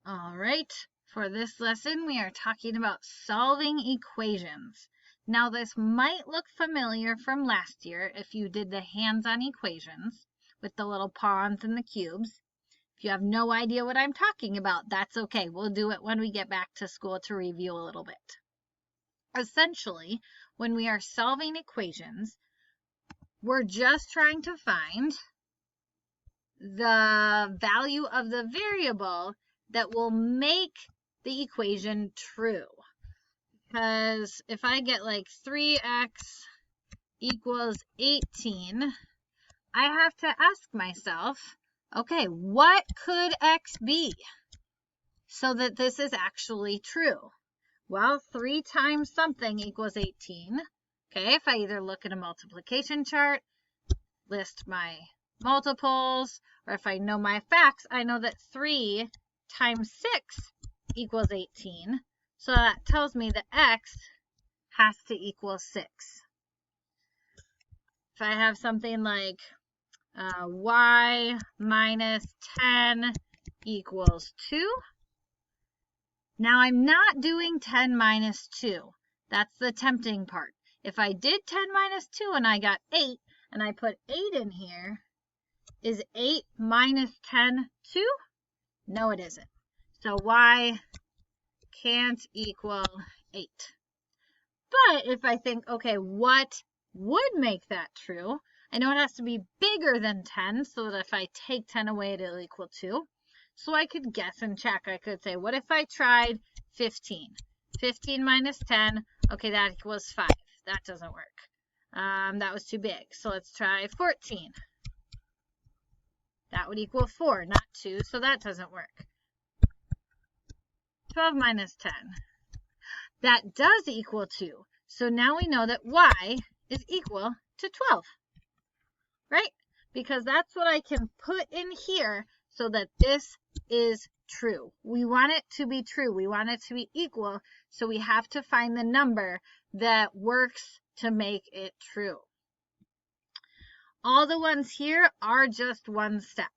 All right, for this lesson, we are talking about solving equations. Now, this might look familiar from last year if you did the hands-on equations with the little pawns and the cubes. If you have no idea what I'm talking about, that's okay. We'll do it when we get back to school to review a little bit. Essentially, when we are solving equations, we're just trying to find the value of the variable that will make the equation true. Because if I get like 3x equals 18, I have to ask myself, okay, what could x be so that this is actually true? Well, 3 times something equals 18. Okay, if I either look at a multiplication chart, list my multiples, or if I know my facts, I know that 3 times 6 equals 18. So that tells me that x has to equal 6. If I have something like y minus 10 equals 2, now I'm not doing 10 minus 2. That's the tempting part. If I did 10 minus 2 and I got 8, and I put 8 in here, is 8 minus 10 2? No, it isn't. So y can't equal 8. But if I think, okay, what would make that true? I know it has to be bigger than 10, so that if I take 10 away, it'll equal 2. So I could guess and check. I could say, what if I tried 15? 15 minus 10, okay, that equals 5. That doesn't work. That was too big. So let's try 14. That would equal 4, not 2, so that doesn't work. 12 minus 10. That does equal 2. So now we know that y is equal to 12, right? Because that's what I can put in here so that this is true. We want it to be true. We want it to be equal, so we have to find the number that works to make it true. All the ones here are just one step.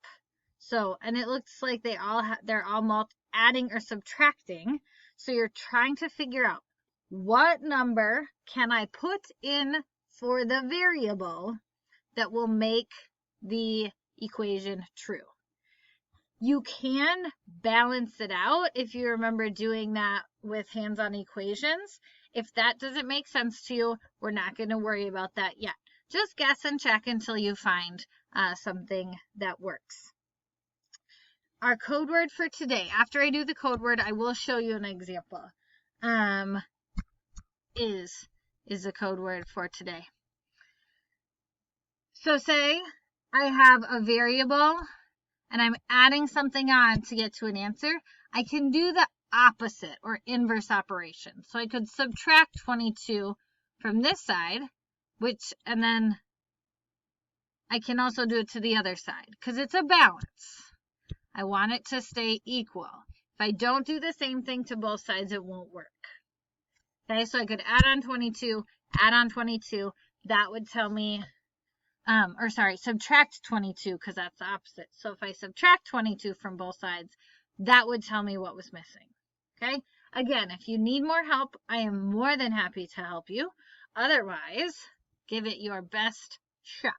So, and it looks like they're all adding or subtracting. So you're trying to figure out what number can I put in for the variable that will make the equation true. You can balance it out if you remember doing that with hands-on equations. If that doesn't make sense to you, we're not going to worry about that yet. Just guess and check until you find something that works. Our code word for today, after I do the code word, I will show you an example, is the code word for today. So say I have a variable and I'm adding something on to get to an answer. I can do the opposite or inverse operation. So I could subtract 22 from this side, and then I can also do it to the other side because it's a balance. I want it to stay equal. If I don't do the same thing to both sides, it won't work. Okay, so I could add on 22, add on 22. That would tell me, subtract 22 because that's the opposite. So if I subtract 22 from both sides, that would tell me what was missing. Okay, again, if you need more help, I am more than happy to help you. Otherwise, give it your best shot.